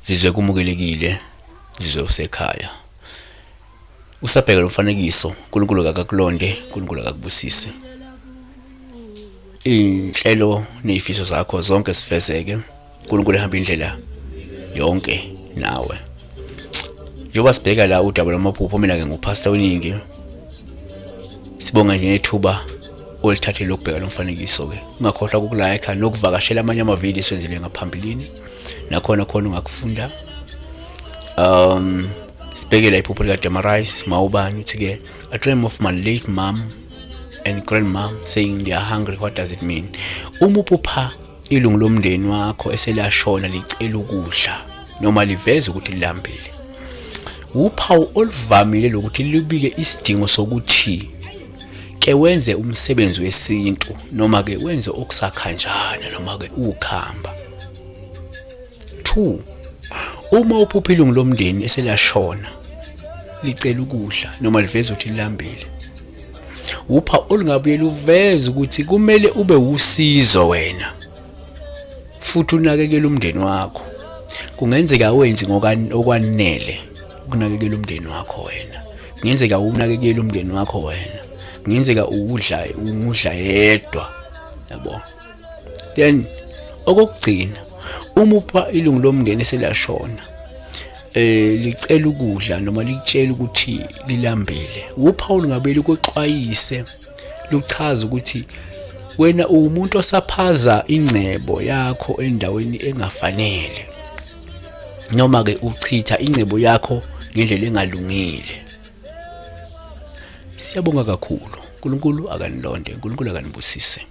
Zizwe kumukelekile, zizwe usekhaya. Usabheka lomfanekiso, uNkulunkulu akakulonde, uNkulunkulu akakubusise. Inhlelo nezifiso zakho zonke sifezeke, uNkulunkulu ehamba indlela yonke nawe. Njengoba sibheka la udaba lwamaphupho, mina ke ngupastor WeNingi. Sibonga nje nethuba olithathe lokubheka lomfanekiso ke. Ungakhohlwa ukulike nokuvakashela amanye amavideo eswenzile ngaphambilini. Nakhona ungakufunda. Sibhekela iphupho lika Demarice Mawubani uthi ke, I dream of my late mom and grandmom saying they are hungry. What does it mean? Uma uphupha ilungu lomndeni wakho eselashona licela ukudla noma liveza ukuthi lilambile, uphawu oluvamile lokuthi libike isidingo sokuthi ke wenze umsebenzi wesintu noma ke wenze okusakhanjana noma ke ukhamba. 2. Uma uphupha ilungu lomndeni eselashona licela ukudla noma liveza ukuthi lilambile, upha olungabuye luveza ukuthi kumele ube usizo wena futhi unakekele umndeni wakho. Kungenzeka wenzi okwanele ukunakekela umndeni wakho wena. Kungenzeka unakekele umndeni wakho wena. Kungenzeka umudla yedwa, yabo. Then okugcina, uma upha ilungu lomndeni eselashona licela ukudla noma likutshela ukuthi lilambile, uphawu ngabe likuxwayise luchaza ukuthi wena umuntu osaphaza ingcebo yakho endaweni engafanele noma ke uchitha ingcebo yakho ngendlela engalungile. Siyabonga kakhulu. uNkulunkulu akanilonde, uNkulunkulu akanibusise.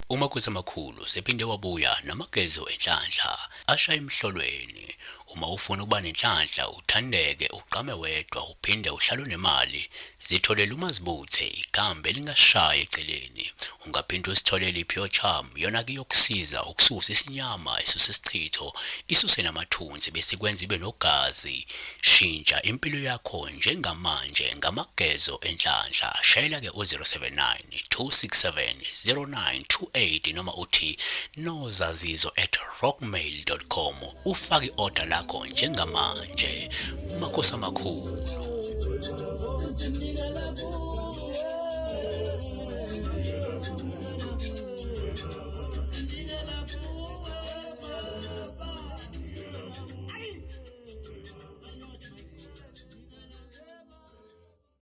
Uma kusemakhulu sephinde wabuya namagezo enhlanhla ashaya emhlolweni. Uma ufuna ukuba nenhlanhla, uthandeke, uqame wedwa, uphinde uhlale nemali, zitholele umazibuthe igambe lingashaya eceleni. Ungaphinde usitholele iPure Charm, yona ke yokusiza ukususa isinyama, isuse isichitho, isuse namathunzi bese kwenza ibe nogazi. Shintsha impilo yakho njengamanje ngamagezo enhlanhla. Shayela ke 079 267 0928 noma uthi nozazizo@rockmail.com. ufake order lakho njengamanje. Makhosi amakhulu.